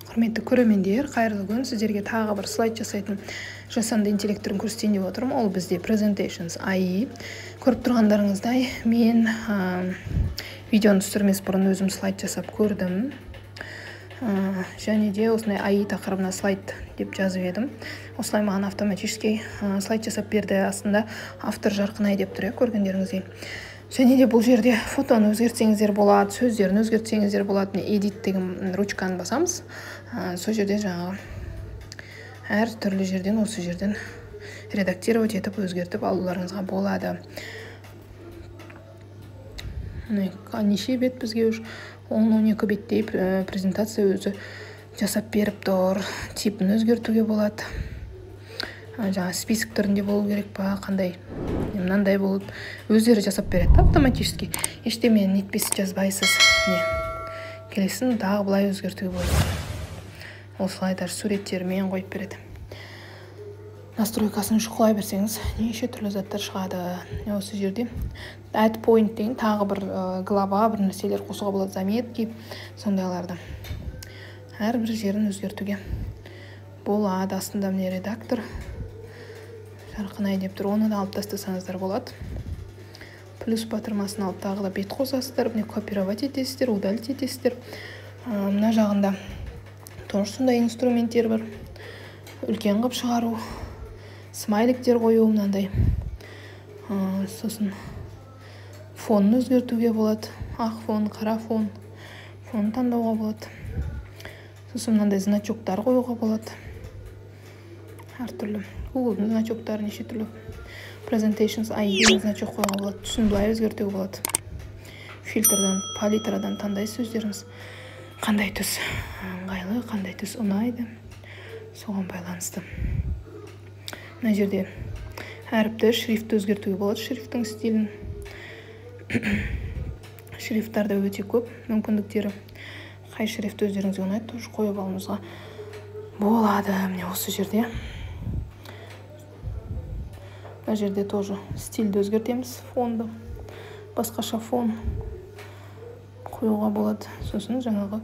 Құрметті көрермендер, қайырлы күн. Сіздерге тағы бір слайд жасайтын жасанды интеллекттерін көрсетейін деп отырмын. Ол бізде Presentations AI. Көріп тұрғандарыңыздай, мен видеоны түсірмес бұрын өзім слайд жасап көрдім. Және де осындай AI тақырыбына слайд деп жазып едім. Осылай маған автоматически слайд жасап берді. Астында автор Жарқынай деп тұр, көргендеріңіздей. Және де бұл жерде фотоны өзгертсеңіздер болады, сөздерін өзгертсеңіздер болады. Edit деген ручканы басамыз. Сол жерде жаңағы әр түрлі жерден, осы жерден редактировать етіп, өзгертіп алуларыңызға болады. Неше бет бізге 10-12 беттей презентация өзі жасап беріп тұр. Типін өзгертуге болады. Жаңа список түрінде болу керек па, қандай мынандай болып өздері жасап береді автоматически. Ештеме нетпес жазбайсыз. Келесін тағы былай өзгертуге болады. Осылай даже суреттермен қойып береді. Настройкасын шұқылай берсеңіз, неше түрлі заттар шығады. Осы жерде add point деген тағы бір глава, бір нәрселер қосуға болады, заметки, сондайларды. Әрбір жерін өзгертуге болады. Астында міне редактор Жарқынай деп тұр, оны да алып тастасаңыздар болады. Плюс батырмасын алып тағы да бет қосасыздар, міне копировать етесіздер, удалить етесіздер. Мына жағында тоже сондай инструменттер бар. Үлкен қып шығару, смайликтер қою, мынандай. Сосын фонын өзгертуге болады. Ақ фон, қара фон. Фонын таңдауға болады. Сосын мынандай значоктар қоюға болады. Әртүрлі. Google значоктары неше түрлі. Presentations AI значок қоюға болады. Түсін былай өзгертуге болады. Фильтрдан, палитрадан таңдайсыз өздеріңіз. Қандай түс ыңғайлы, қандай түс ұнайды. Соған байланысты. Мына жерде әріпті, шрифтті өзгертуге болады. Шрифттің стилін. Шрифттарда өте көп мүмкіндіктері. Қай шрифт өздеріңізге ұнайды, тоже қойып алуыңызға болады. Міне осы жерде. Мына жерде тоже стильді өзгертеміз, фонды. Басқаша фон қоюға болады. Сосын жаңағы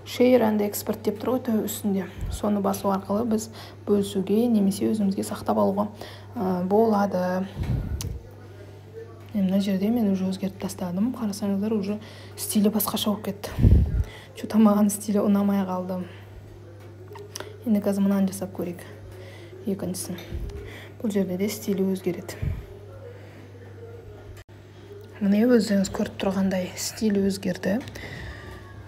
share and export деп тұр ғой үстінде. Соны басу арқылы біз бөлісуге, немесе өзімізге сақтап алуға болады. Мына жерде мен уже өзгертіп тастадым. Қарасаңыздар, уже стилі басқаша болып кетті. Что-то маған стилі ұнамай қалды. Енді қазір мынаны жасап көрейік. Екіншісін. Бұл жерде де стилі өзгереді. Міне өздеріңіз көріп тұрғандай стилі өзгерді.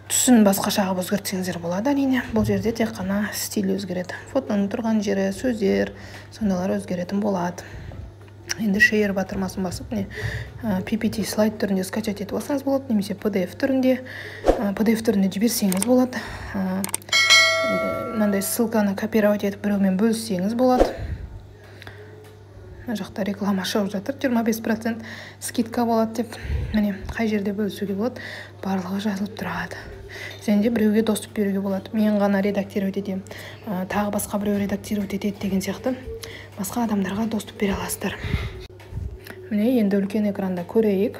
Түсін басқаша қылып өзгертсеңіздер болады, әрине. Бұл жерде тек қана стилі өзгереді. Фотоның тұрған жері, сөздер, сондайлар өзгеретін болады. Енді share батырмасын басып, PPT слайд түрінде скачать етіп алсаңыз болады, немесе PDF түрінде жіберсеңіз болады. Мынандай ссылканы копировать етіп біреумен бөліссеңіз болады. Мына жақта реклама шығып жатыр, 25% скидка болады деп. Міне, қай жерде бөлісуге болады, барлығы жазылып тұрады. Және де біреуге доступ беруге болады. Мен ғана редактировать етем, тағы басқа біреу редактировать етеді деген сияқты басқа адамдарға доступ бере аласыздар. Міне, енді үлкен экранда көрейік.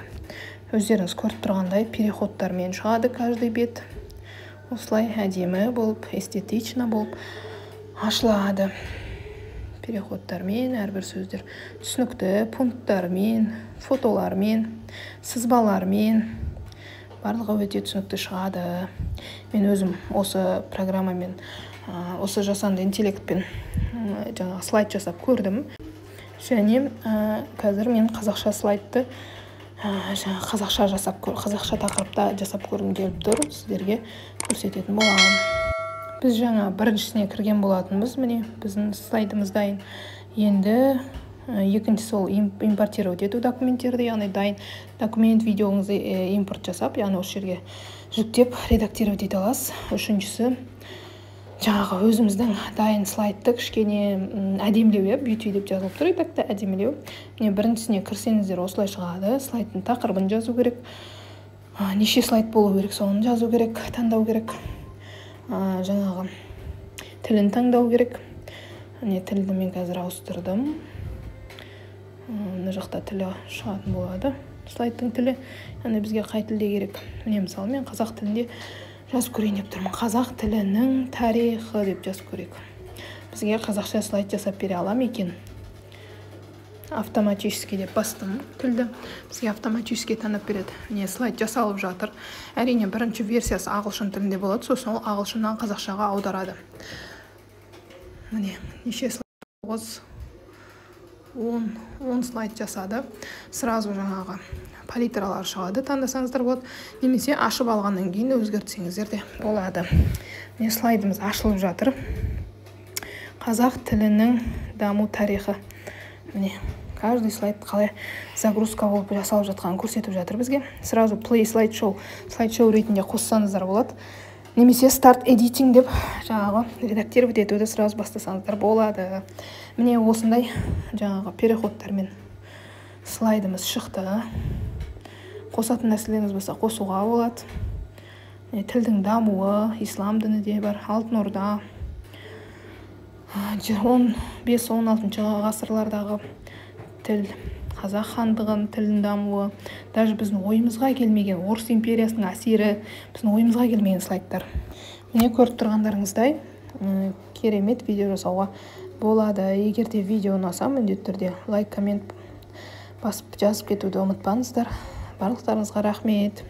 Өздеріңіз көріп тұрғандай переходтармен шығады каждый бет. Осылай әдемі болып, эстетично болып ашылады. Переходтармен, әрбір сөздер түсінікті, пункттармен, фотолармен, сызбалармен барлығы өте түсінікті шығады. Мен өзім осы программамен, осы жасанды интеллектпен жаңа слайд жасап көрдім. Және қазір мен қазақша слайдты қазақша тақырыпта жасап көргім келіп тұр, сіздерге көрсететін боламын. Біз жаңа біріншісіне кірген болатынбыз, міне біздің слайдымыз дайын. Енді екіншісі ол импортировать ету документтерді, яғни дайын документ видеоңызды импорт жасап, яғни осы жерге жүктеп редактировать ете аласыз. Үшіншісі жаңағы өзіміздің дайын слайдты кішкене әдемілеу, beauty деп жазылып тұр, редакта әдемілеу. Міне біріншісіне кірсеңіздер осылай шығады. Слайдтың тақырыбын жазу керек. Неше слайд болу керек, соны жазу керек, таңдау керек. Жаңағы тілін таңдау керек. Тілді мен қазір ауыстырдым. Мына жақта тілі шығатын болады. Слайдтың тілі. Бізге қай тілде керек? Міне мысалы мен қазақ тілінде жазып көрейін деп тұрмын. Қазақ тілінің тарихы деп жазып көрейік. Бізге қазақша слайд жасап бере алам екен. Автоматически деп бастым тілді. Бізге автоматически танып береді. Міне слайд жасалып жатыр. Әрине бірінші версиясы ағылшын тілінде болады, сосын ол ағылшыннан қазақшаға аударады. Міне неше слайд? 10 слайд жасады. Сразу жаңағы палитралар шығады, таңдасаңыздар болады. Немесе ашып алғаннан кейін өзгертсеңіздер де болады. Міне слайдымыз ашылып жатыр. Қазақ тілінің даму тарихы. Міне каждый слайд қалай загрузка болып жасалып жатқанын көрсетіп жатыр бізге. Сразу play slideshow ретінде қоссаңыздар болады. Немесе start editing деп жаңағы редактировать етуді сразу бастасаңыздар болады. Міне осындай жаңағы переходтармен слайдымыз шықты. Қосатын нәрселеріңіз болса қосуға болады. Тілдің дамуы, ислам діні де бар, алтын орда, 15-16 ғасырлардағы тіл, қазақ хандығын тілдің дамуы, даже біздің ойымызға келмеген Орыс империясының әсері, біздің ойымызға келмеген слайдтар. Міне көріп тұрғандарыңыздай керемет видео жасауға болады. Егер де видео ұнаса, міндетті түрде лайк, коммент басып жазып кетуді ұмытпаңыздар. Барлықтарыңызға рахмет.